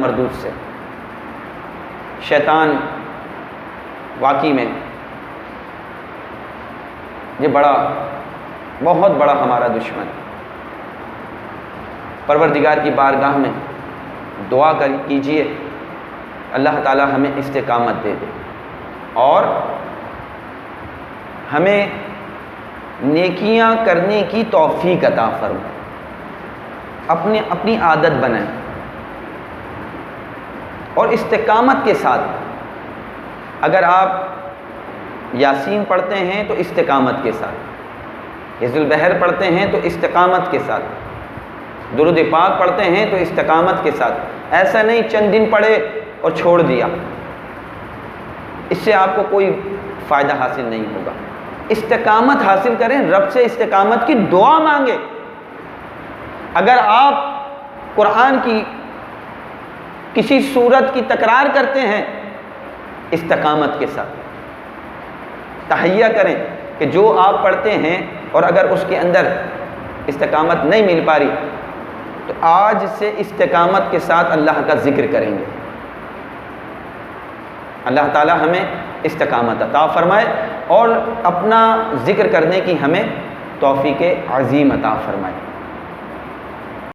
مردود سے۔ شیطان واقعی میں یہ بہت بڑا ہمارا دشمن۔ پروردگار کی بارگاہ میں دعا کیجئے اللہ تعالی ہمیں استقامت دے دے اور ہمیں نیکیاں کرنے کی توفیق عطا فرمائے، اپنی عادت بنائیں، اور استقامت کے ساتھ اگر آپ یاسین پڑھتے ہیں تو استقامت کے ساتھ، حزب البحر پڑھتے ہیں تو استقامت کے ساتھ، درود پاک پڑھتے ہیں تو استقامت کے ساتھ۔ ایسا نہیں چند دن پڑھے اور چھوڑ دیا، اس سے آپ کو کوئی فائدہ حاصل نہیں ہوگا۔ استقامت حاصل کریں، رب سے استقامت کی دعا مانگیں۔ اگر آپ قرآن کی کسی سورت کی تکرار کرتے ہیں استقامت کے ساتھ، تہیہ کریں کہ جو آپ پڑھتے ہیں اور اگر اس کے اندر استقامت نہیں مل پا رہی تو آج سے استقامت کے ساتھ اللہ کا ذکر کریں گے۔ اللہ تعالی ہمیں استقامت عطا فرمائے اور اپنا ذکر کرنے کی ہمیں توفیق عظیم عطا فرمائے۔